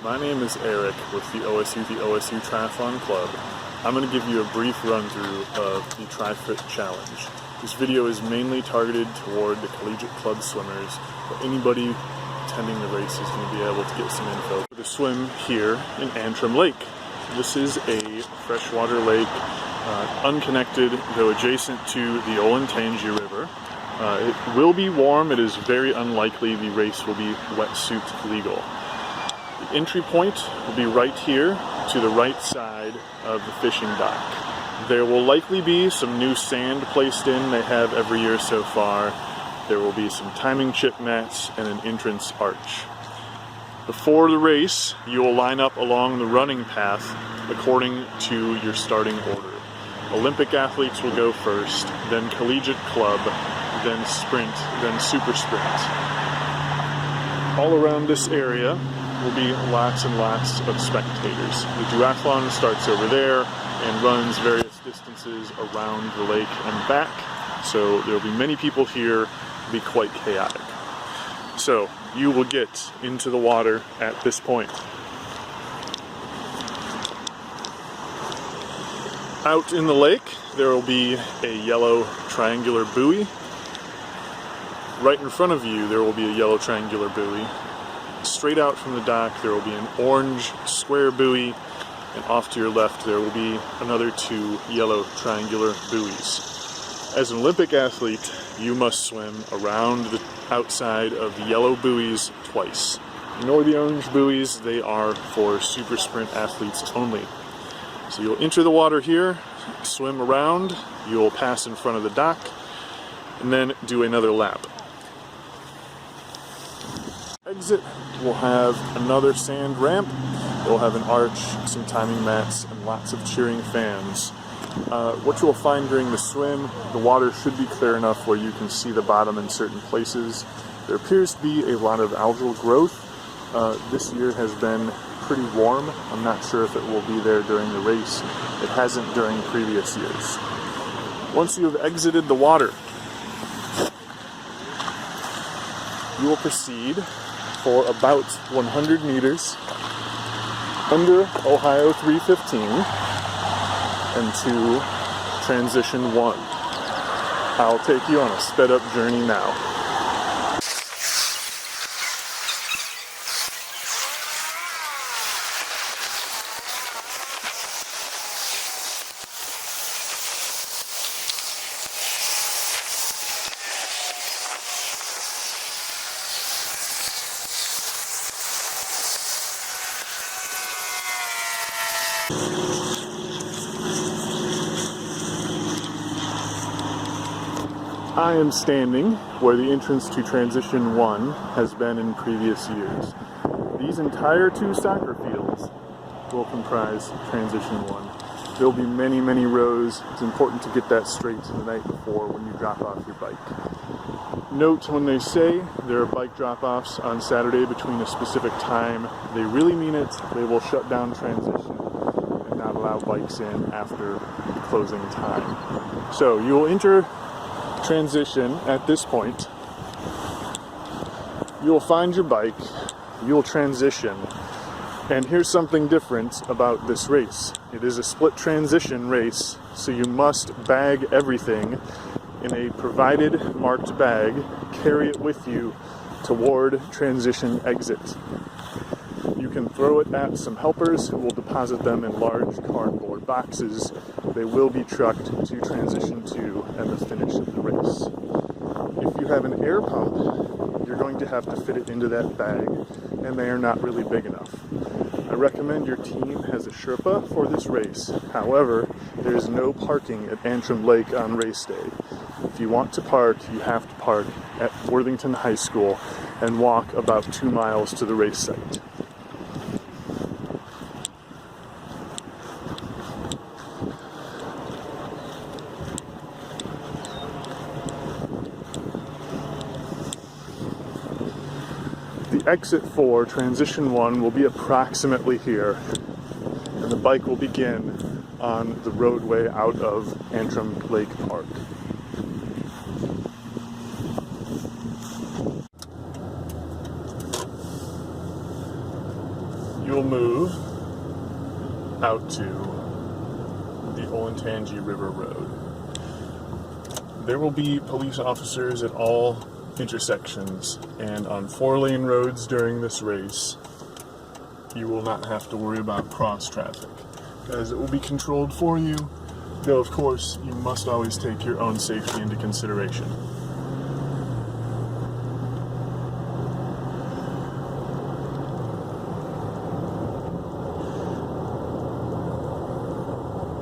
My name is Eric with the OSU Triathlon Club. I'm going to give you a brief run-through of the TriFit Challenge. This video is mainly targeted toward the collegiate club swimmers, but anybody attending the race is going to be able to get some info. The swim here in Antrim Lake. This is a freshwater lake, unconnected though adjacent to the Owens River. It will be warm. It is very unlikely the race will be wetsuit legal. The entry point will be right here to the right side of the fishing dock. There will likely be some new sand placed in. They have every year so far. There will be some timing chip mats and an entrance arch. Before the race, you will line up along the running path according to your starting order. Olympic athletes will go first, then collegiate club, then sprint, then super sprint. All around this area will be lots and lots of spectators. The duathlon starts over there and runs various distances around the lake and back, so there will be many people here. It'll be quite chaotic. So you will get into the water at this point. Out in the lake, there will be a yellow triangular buoy. Right in front of you, there will be a yellow triangular buoy. Straight out from the dock, there will be an orange square buoy, and off to your left, there will be another two yellow triangular buoys. As an Olympic athlete, you must swim around the outside of the yellow buoys twice. Ignore the orange buoys, they are for super sprint athletes only. So you'll enter the water here, swim around, you'll pass in front of the dock, and then do another lap. Exit will have another sand ramp. It will have an arch, some timing mats, and lots of cheering fans. What you will find during the swim, the water should be clear enough where you can see the bottom in certain places. There appears to be a lot of algal growth. This year has been pretty warm. I'm not sure if it will be there during the race. It hasn't during previous years. Once you have exited the water, you will proceed for about 100 meters under Ohio 315 and to transition 1. I'll take you on a sped up journey now. I am standing where the entrance to Transition 1 has been in previous years. These entire two soccer fields will comprise Transition 1. There will be many, many rows. It's important to get that straight the night before when you drop off your bike. Note when they say there are bike drop-offs on Saturday between a specific time, they really mean it. They will shut down Transition and not allow bikes in after the closing time. So you will enter Transition at this point. You'll find your bike, you'll transition, and here's something different about this race. It is a split transition race, so you must bag everything in a provided marked bag, carry it with you toward transition exit. You can throw it at some helpers who will deposit them in large cardboard boxes. They will be trucked to Transition 2 and the finish of the race. If you have an air pump, you're going to have to fit it into that bag, and they are not really big enough. I recommend your team has a Sherpa for this race. However, there is no parking at Antrim Lake on race day. If you want to park, you have to park at Worthington High School and walk about 2 miles to the race site. The exit for Transition 1 will be approximately here, and the bike will begin on the roadway out of Antrim Lake Park. you'll move out to the Olentangy River Road. There will be police officers at all intersections, and on 4-lane roads during this race, you will not have to worry about cross traffic, as it will be controlled for you, though of course you must always take your own safety into consideration.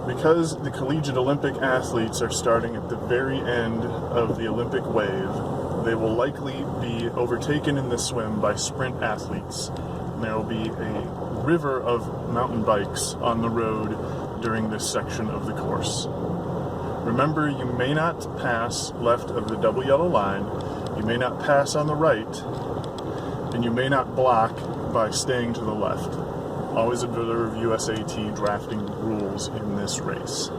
Because the collegiate Olympic athletes are starting at the very end of the Olympic wave, they will likely be overtaken in the swim by sprint athletes. And there will be a river of mountain bikes on the road during this section of the course. Remember, you may not pass left of the double yellow line, you may not pass on the right, and you may not block by staying to the left. Always observe USAT drafting rules in this race.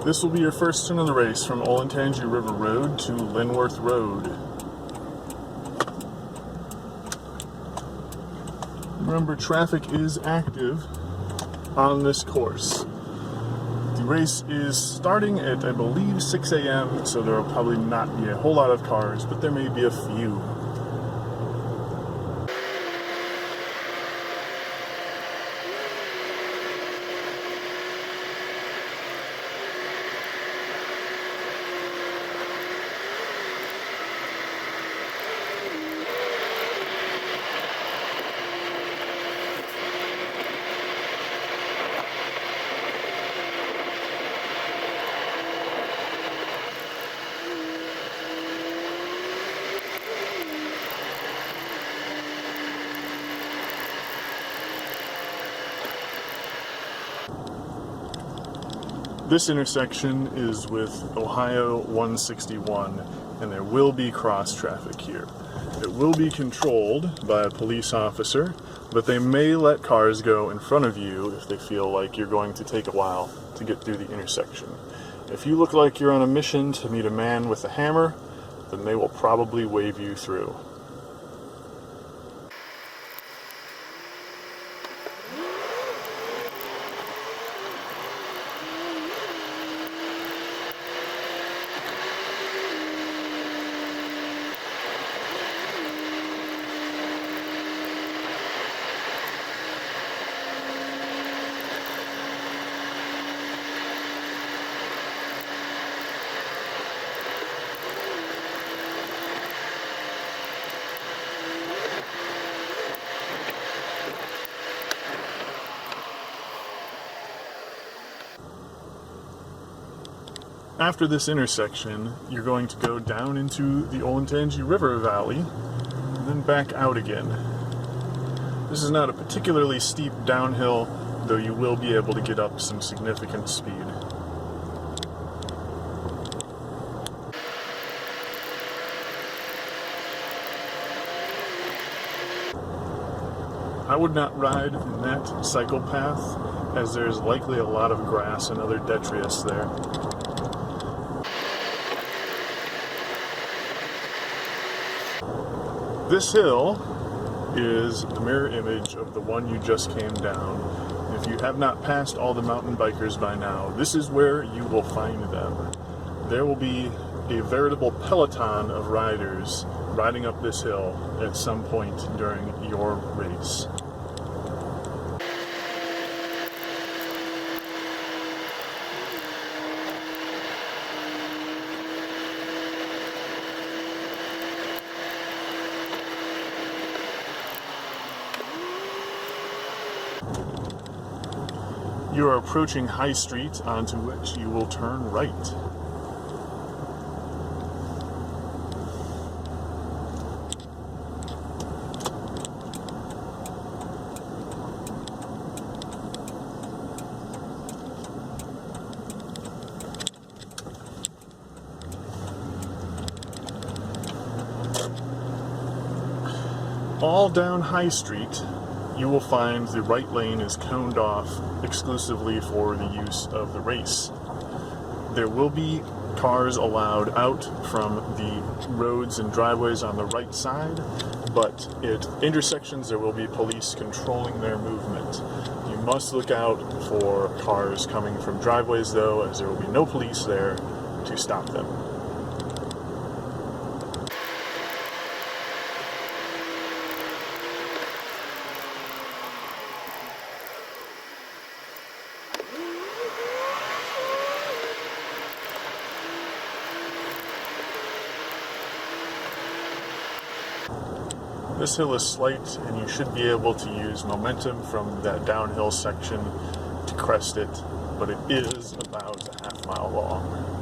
This will be your first turn of the race from Olentangy River Road to Linworth Road. Remember, traffic is active on this course. The race is starting at, I believe, 6 a.m., so there will probably not be a whole lot of cars, but there may be a few. This intersection is with Ohio 161, and there will be cross traffic here. It will be controlled by a police officer, but they may let cars go in front of you if they feel like you're going to take a while to get through the intersection. If you look like you're on a mission to meet a man with a hammer, then they will probably wave you through. After this intersection, you're going to go down into the Olentangy River Valley, and then back out again. This is not a particularly steep downhill, though you will be able to get up some significant speed. I would not ride in that cycle path, as there's likely a lot of grass and other detritus there. This hill is the mirror image of the one you just came down. If you have not passed all the mountain bikers by now, this is where you will find them. There will be a veritable peloton of riders riding up this hill at some point during your race. You are approaching High Street, onto which you will turn right. all down High Street, you will find the right lane is coned off exclusively for the use of the race. There will be cars allowed out from the roads and driveways on the right side, but at intersections there will be police controlling their movement. You must look out for cars coming from driveways though, as there will be no police there to stop them. This hill is slight, and you should be able to use momentum from that downhill section to crest it, but it is about a half-mile long.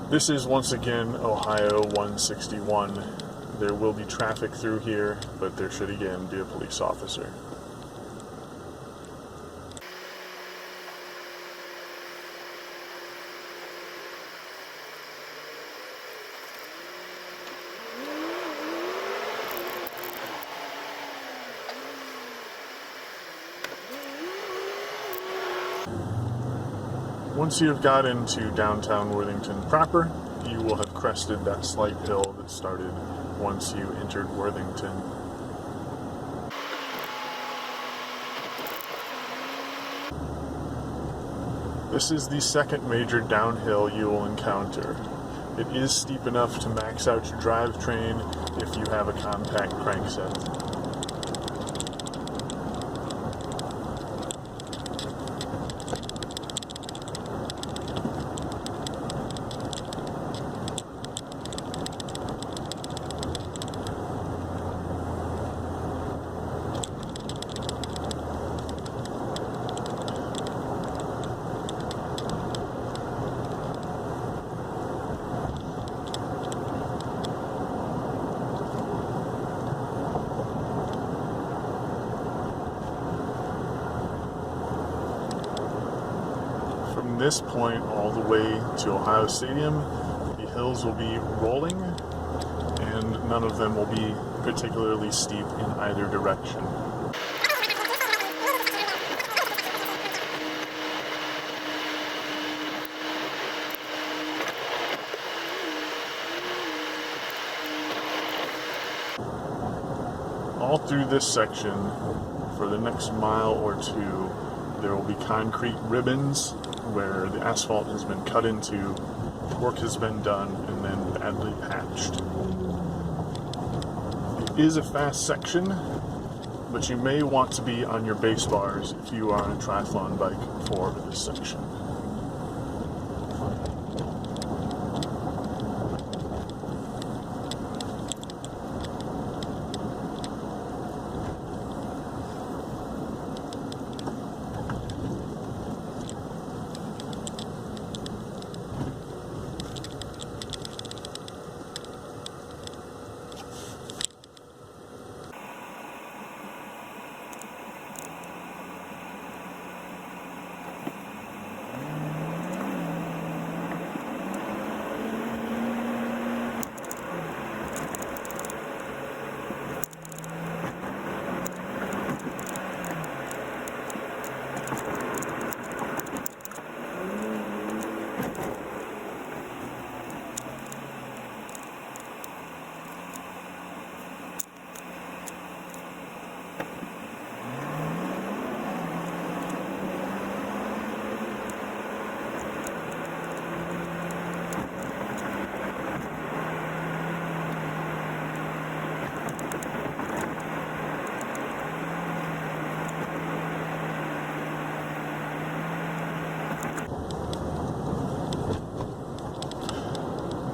This is once again Ohio 161. There will be traffic through here, but there should again be a police officer. Once you have got into downtown Worthington proper, you will have crested that slight hill that started once you entered Worthington. This is the second major downhill you will encounter. It is steep enough to max out your drivetrain if you have a compact crankset. From this point all the way to Ohio Stadium, the hills will be rolling, and none of them will be particularly steep in either direction. All through this section, for the next mile or two, there will be concrete ribbons where the asphalt has been cut into, work has been done, and then badly patched. It is a fast section, but you may want to be on your base bars if you are on a triathlon bike for this section.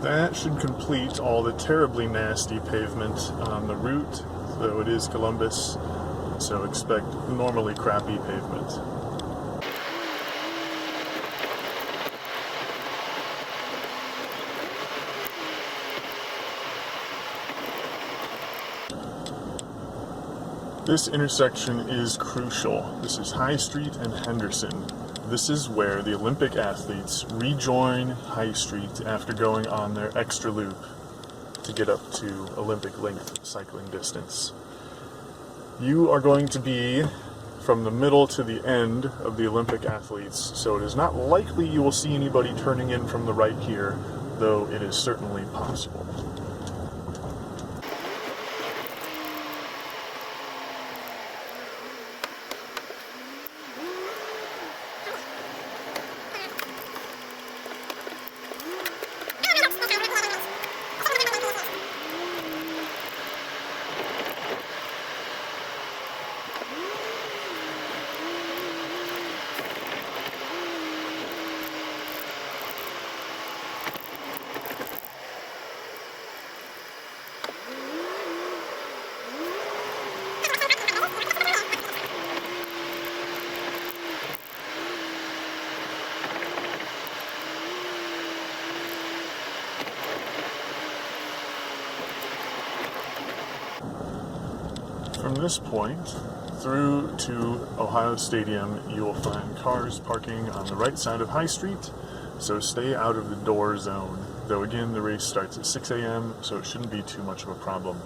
That should complete all the terribly nasty pavement on the route, though it is Columbus, so expect normally crappy pavement. This intersection is crucial. This is High Street and Henderson. This is where the Olympic athletes rejoin High Street after going on their extra loop to get up to Olympic length cycling distance. You are going to be from the middle to the end of the Olympic athletes, so it is not likely you will see anybody turning in from the right here, though it is certainly possible. From this point through to Ohio Stadium, you will find cars parking on the right side of High Street, so stay out of the door zone. Though again, the race starts at 6 a.m., so it shouldn't be too much of a problem.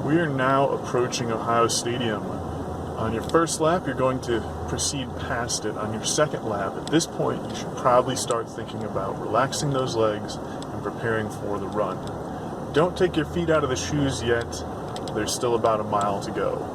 We are now approaching Ohio Stadium. On your first lap, you're going to proceed past it. On your second lap, at this point, you should probably start thinking about relaxing those legs and preparing for the run. Don't take your feet out of the shoes yet. There's still about a mile to go.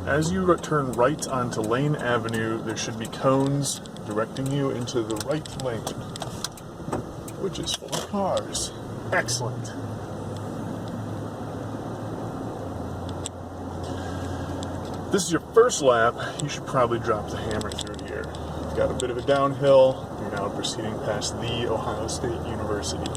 As you turn right onto Lane Avenue, there should be cones directing you into the right lane, which is full of cars. Excellent. This is your first lap. You should probably drop the hammer through here. You've got a bit of a downhill. You're now proceeding past the Ohio State University.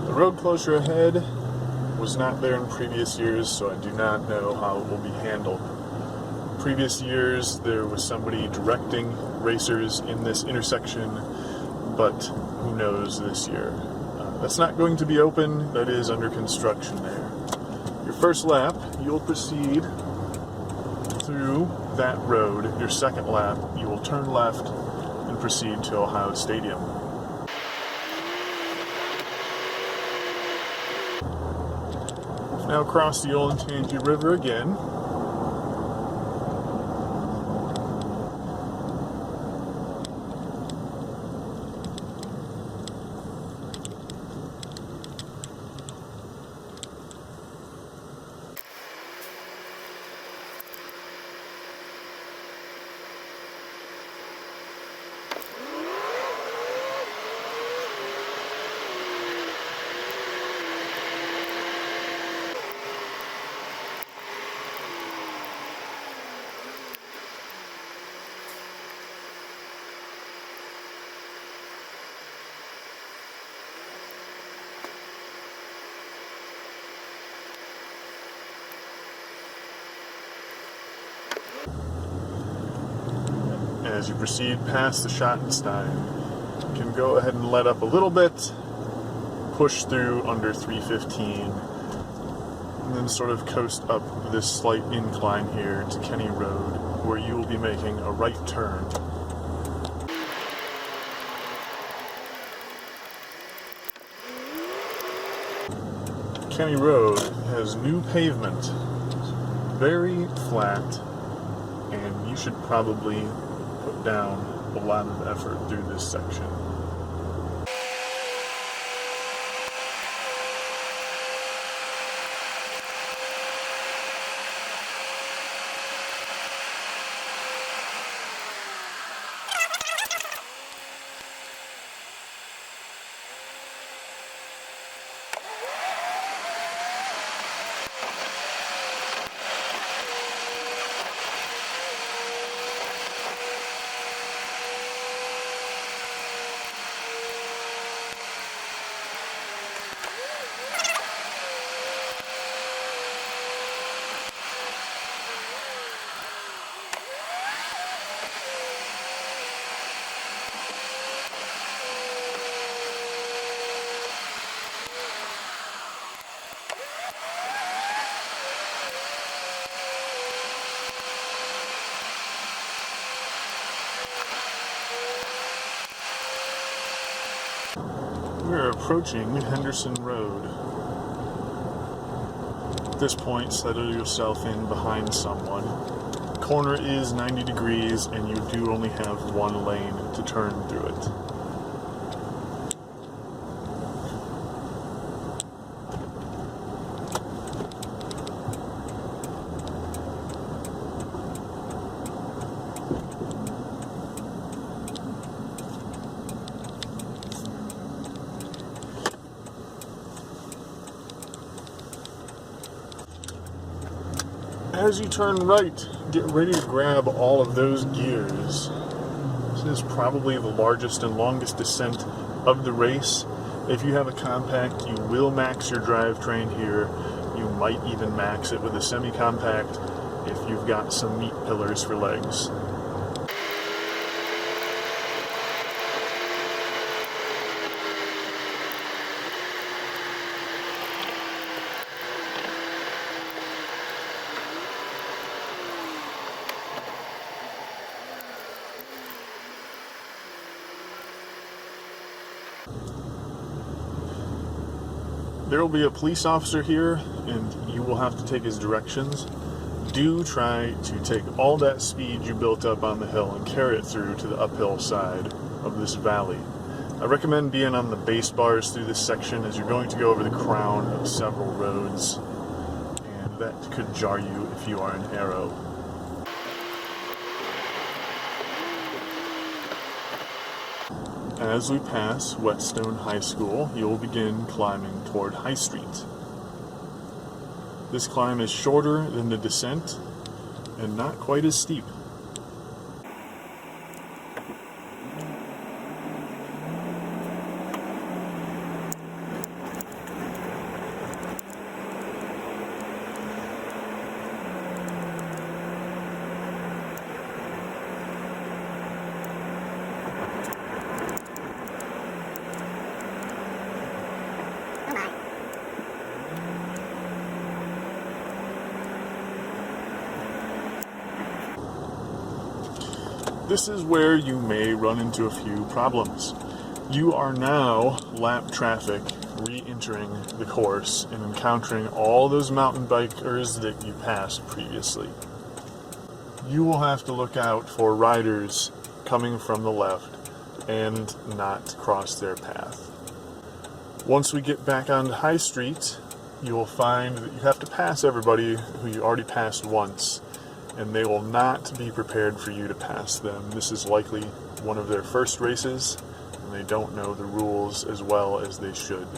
The road closure ahead was not there in previous years, so I do not know how it will be handled. Previous years, there was somebody directing racers in this intersection, but who knows this year. That's not going to be open. That is under construction there. Your first lap, you'll proceed through that road. Your second lap, you will turn left and proceed to Ohio Stadium. Now cross the Olentangy River again. As you proceed past the Schottenstein, you can go ahead and let up a little bit, push through under 315, and then sort of coast up this slight incline here to Kenny Road, where you will be making a right turn. Kenny Road has new pavement, very flat, and you should probably put down a lot of effort through this section. We're approaching Henderson Road. At this point, settle yourself in behind someone. The corner is 90 degrees and you do only have one lane to turn through it. As you turn right, get ready to grab all of those gears. This is probably the largest and longest descent of the race. If you have a compact, you will max your drivetrain here. You might even max it with a semi-compact if you've got some meat pillars for legs. There will be a police officer here, and you will have to take his directions. Do try to take all that speed you built up on the hill and carry it through to the uphill side of this valley. I recommend being on the base bars through this section, as you're going to go over the crown of several roads, and that could jar you if you are an arrow. As we pass Whetstone High School, you'll begin climbing toward High Street. This climb is shorter than the descent and not quite as steep. This is where you may run into a few problems. You are now lap traffic re-entering the course and encountering all those mountain bikers that you passed previously. You will have to look out for riders coming from the left and not cross their path. Once we get back onto High Street, you will find that you have to pass everybody who you already passed once, and they will not be prepared for you to pass them. This is likely one of their first races, and they don't know the rules as well as they should.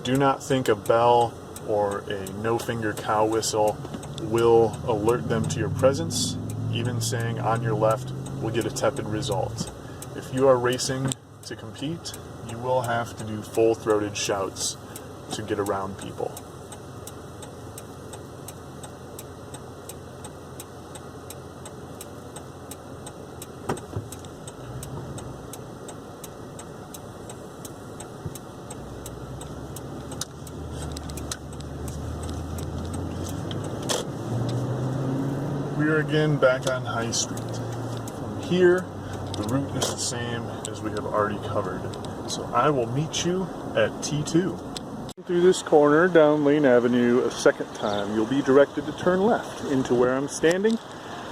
Do not think a bell or a no-finger cow whistle will alert them to your presence. Even saying "on your left" will get a tepid result. If you are racing to compete, you will have to do full-throated shouts to get around people. we're again back on High Street. From here, the route is the same as we have already covered. So I will meet you at T2. Through this corner down Lane Avenue a second time, you'll be directed to turn left into where I'm standing.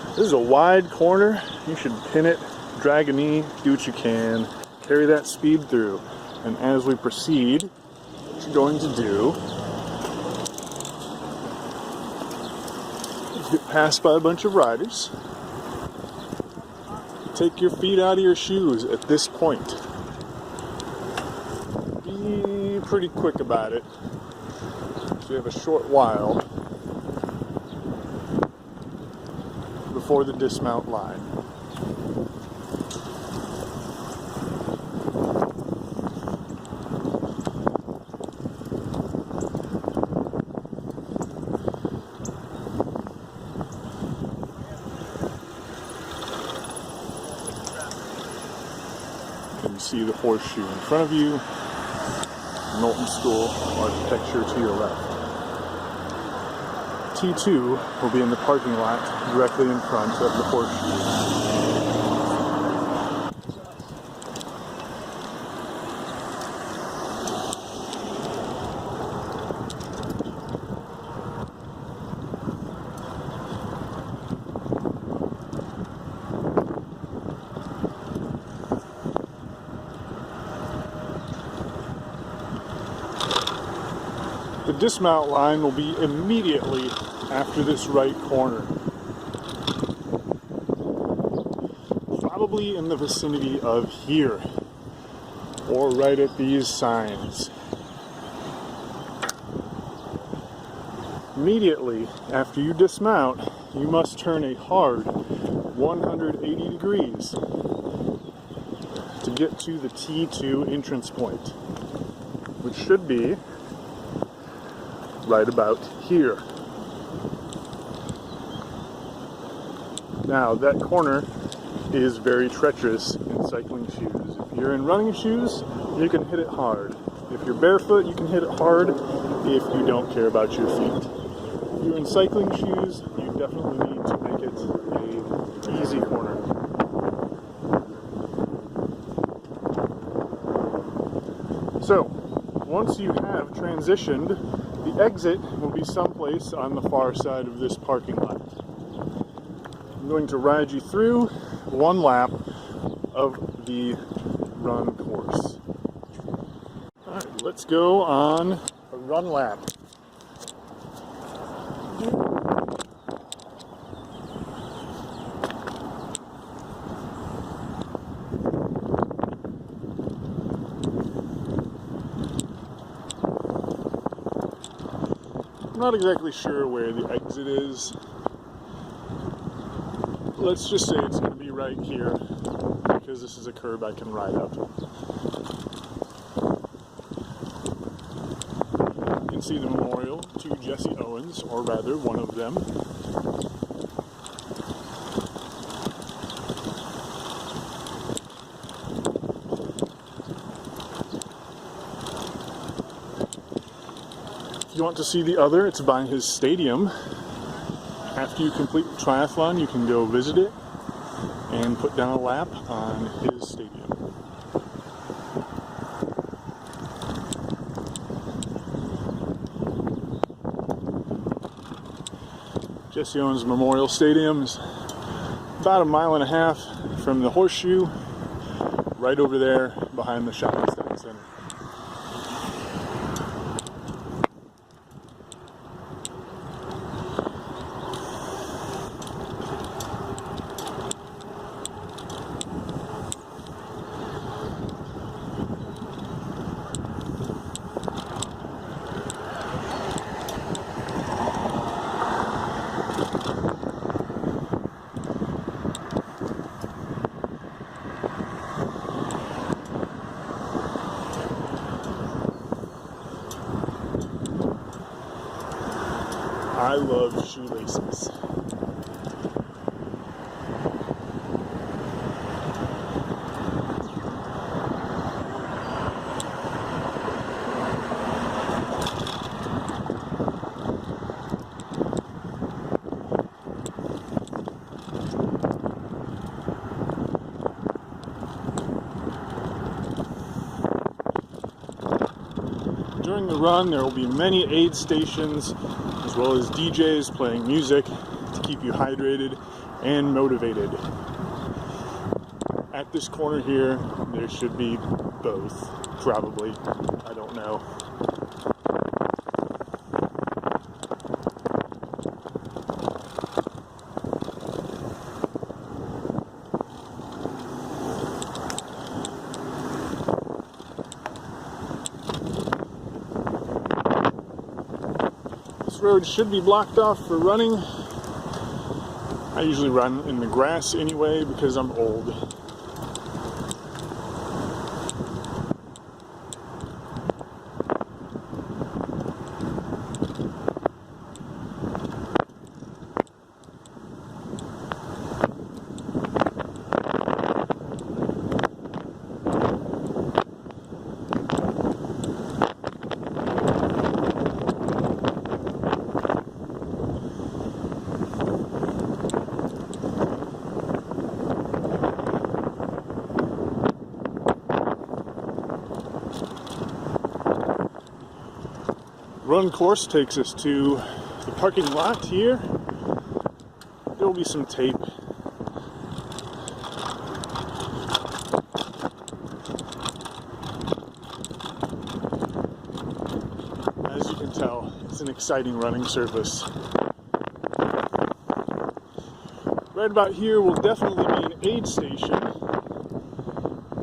This is a wide corner. You should pin it, drag a knee, do what you can, carry that speed through. And as we proceed, what you're going to do is get passed by a bunch of riders. Take your feet out of your shoes at this point. Be pretty quick about it. So you have a short while before the dismount line. You see the horseshoe in front of you, Knowlton School architecture to your left. T2 will be in the parking lot directly in front of the horseshoe. The dismount line will be immediately after this right corner. Probably in the vicinity of here, or right at these signs. Immediately after you dismount, you must turn a hard 180 degrees to get to the T2 entrance point, which should be right about here. Now, that corner is very treacherous in cycling shoes. If you're in running shoes, you can hit it hard. If you're barefoot, you can hit it hard if you don't care about your feet. If you're in cycling shoes, you definitely need to make it an easy corner. So, once you have transitioned, the exit will be someplace on the far side of this parking lot. I'm going to ride you through one lap of the run course. Alright, let's go on a run lap. I'm not exactly sure where the exit is. Let's just say it's going to be right here, because this is a curb I can ride up. You can see the memorial to Jesse Owens, or rather, one of them. If you want to see the other, it's by his stadium. After you complete the triathlon, you can go visit it and put down a lap on his stadium. Jesse Owens Memorial Stadium is about 1.5 miles from the horseshoe, right over there behind the shopping center. I love shoelaces. the run, there will be many aid stations as well as DJs playing music to keep you hydrated and motivated. At this corner here, there should be both, probably. I don't know. This road should be blocked off for running. I usually run in the grass anyway because I'm old. Run course takes us to the parking lot here. There will be some tape. As you can tell, it's an exciting running surface. Right about here will definitely be an aid station.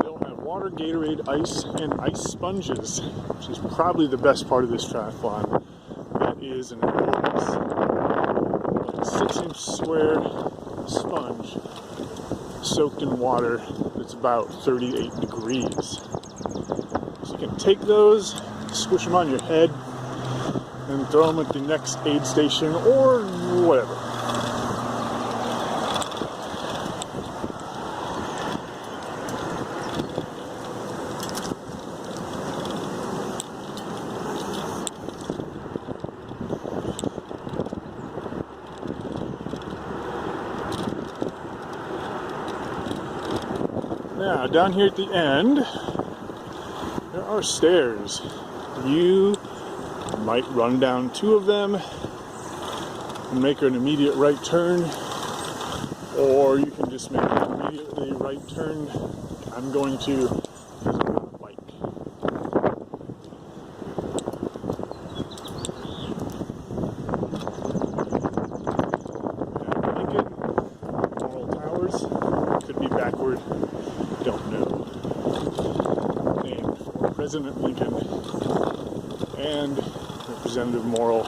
They'll have water, Gatorade, ice, and ice sponges, which is probably the best part of this triathlon. That is an enormous 6-inch square sponge soaked in water that's about 38 degrees. So you can take those, squish them on your head, and throw them at the next aid station or whatever. Now, down here at the end, there are stairs. You might run down 2 of them and make an immediate right turn, or you can just make an immediately right turn. I'm going to because I'm on a bike. And Lincoln, Moral Towers, could be backward. Don't know. Named for President Lincoln and Representative Morrill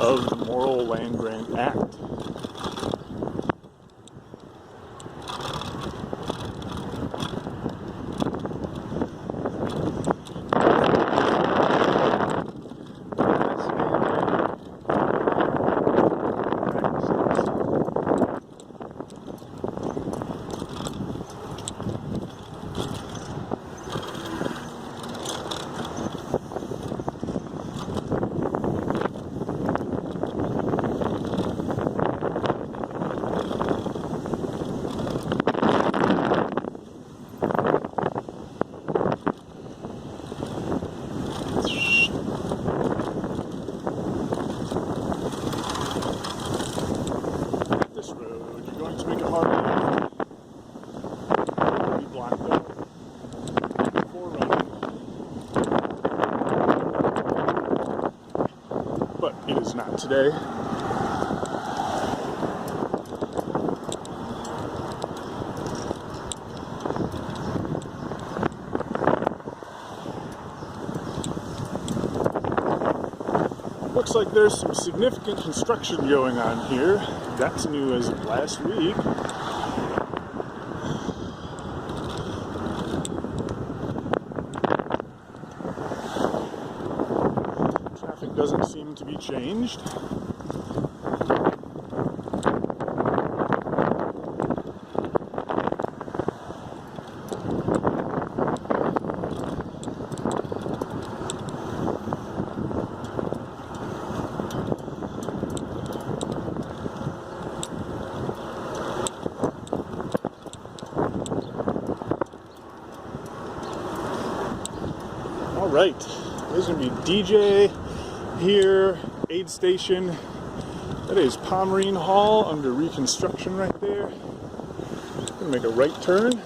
of the Morrill Land Grant Act. But it is not today. Looks like there's some significant construction going on here. That's new as of last week. Traffic doesn't seem to be changed. All right, There's going to be DJ here, aid station. That is Pomerine Hall under reconstruction right there. Going to make a right turn.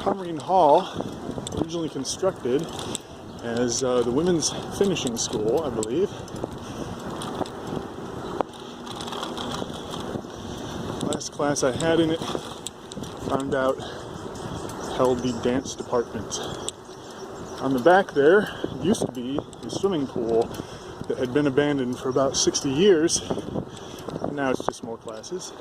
Pomerine Hall, originally constructed as the women's finishing school, I believe. Last class I had in it, found out held the dance department. On the back there used to be a swimming pool that had been abandoned for about 60 years. And now it's just more classrooms.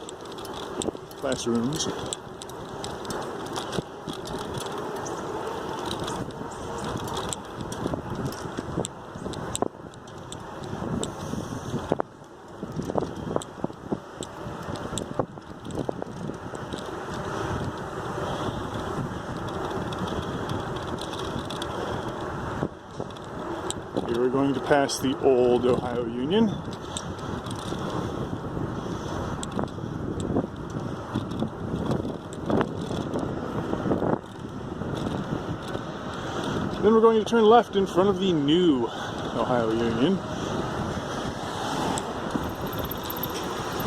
Here we're going to pass the old Ohio Union. Then we're going to turn left in front of the new Ohio Union.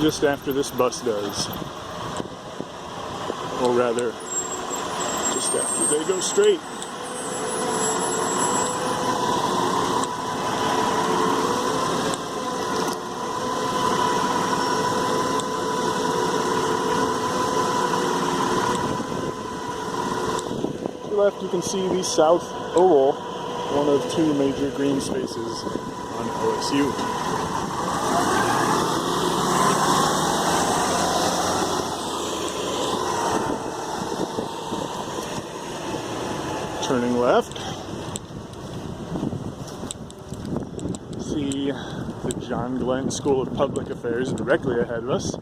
Just after this bus does. Or rather, just after they go straight. To the left you can see the South Oval, one of two major green spaces on OSU. Turning left, see the John Glenn School of Public Affairs directly ahead of us.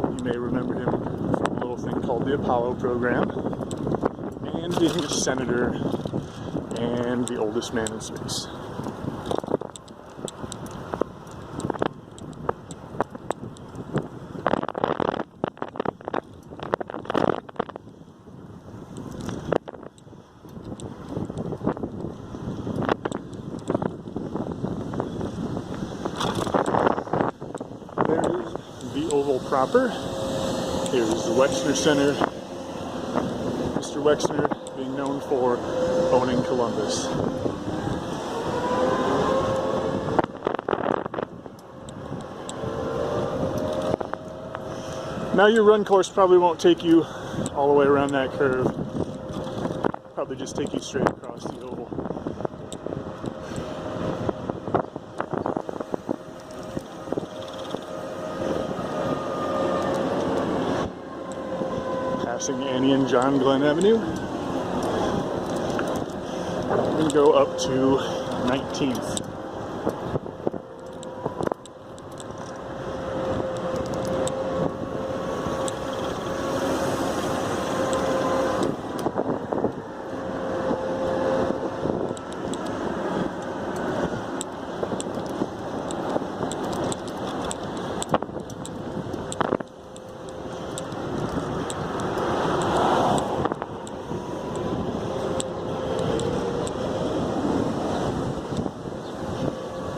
You may remember him from a little thing called the Apollo program, and being a senator and the oldest man in space. The Oval proper. Here's the Wexner Center. Mr. Wexner being known for owning Columbus. Now your run course probably won't take you all the way around that curve. Probably just take you straight across the oval. Passing Annie and John Glenn Avenue. We're going to go up to 19th.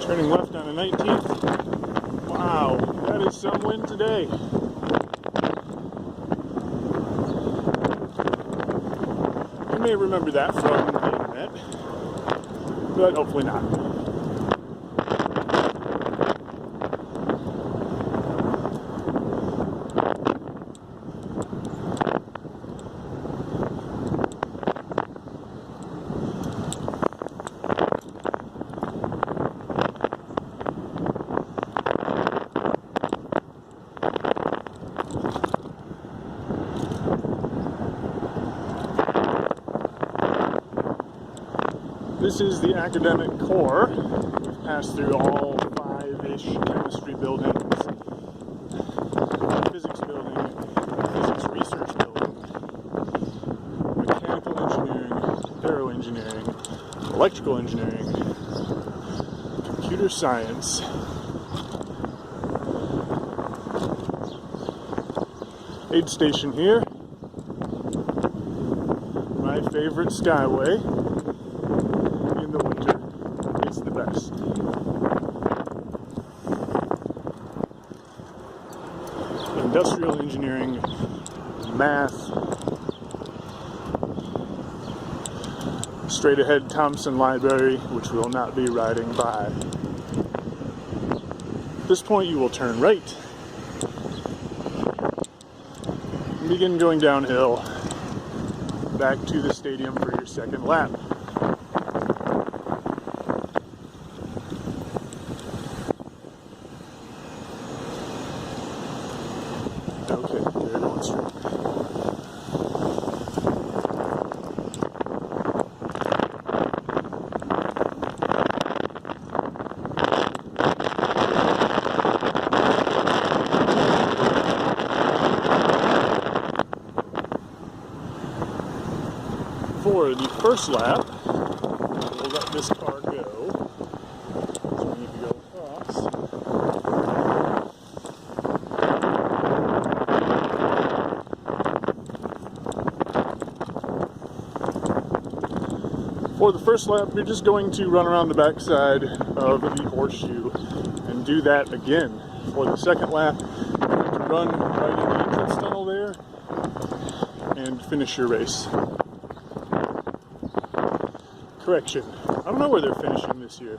Turning left on the 19th. Wow, that is some wind today. You may remember that from the internet, but hopefully not. This is the academic core. We've passed through all 5-ish chemistry buildings, physics building, physics research building, mechanical engineering, aero engineering, electrical engineering, computer science, Aid station here. My favorite skyway in the winter. It's the best. Industrial engineering, math, straight ahead Thompson Library, which we will not be riding by. At this point you will turn right and begin going downhill back to the stadium for your second lap. Okay, they're going straight. For the first lap, we'll let this car go. So we need to go across. For the first lap, you're just going to run around the backside of the horseshoe and do that again. For the second lap, you're going to run right in the entrance tunnel there and finish your race. Correction, I don't know where they're finishing this year.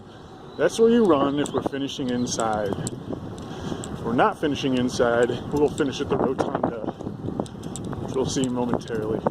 That's where you run if we're finishing inside. If we're not finishing inside, we'll finish at the rotunda, which we'll see momentarily.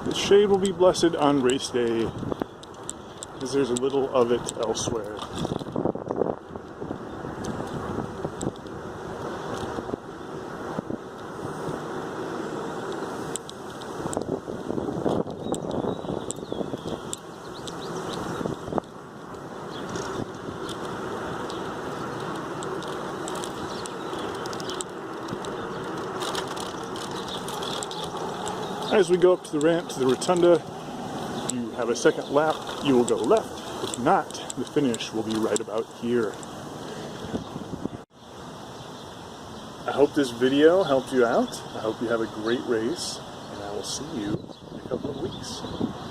The shade will be blessed on race day, because there's a little of it elsewhere. As we go up to the ramp to the rotunda, if you have a second lap, you will go left. If not, the finish will be right about here. I hope this video helped you out. I hope you have a great race, and I will see you in a couple of weeks.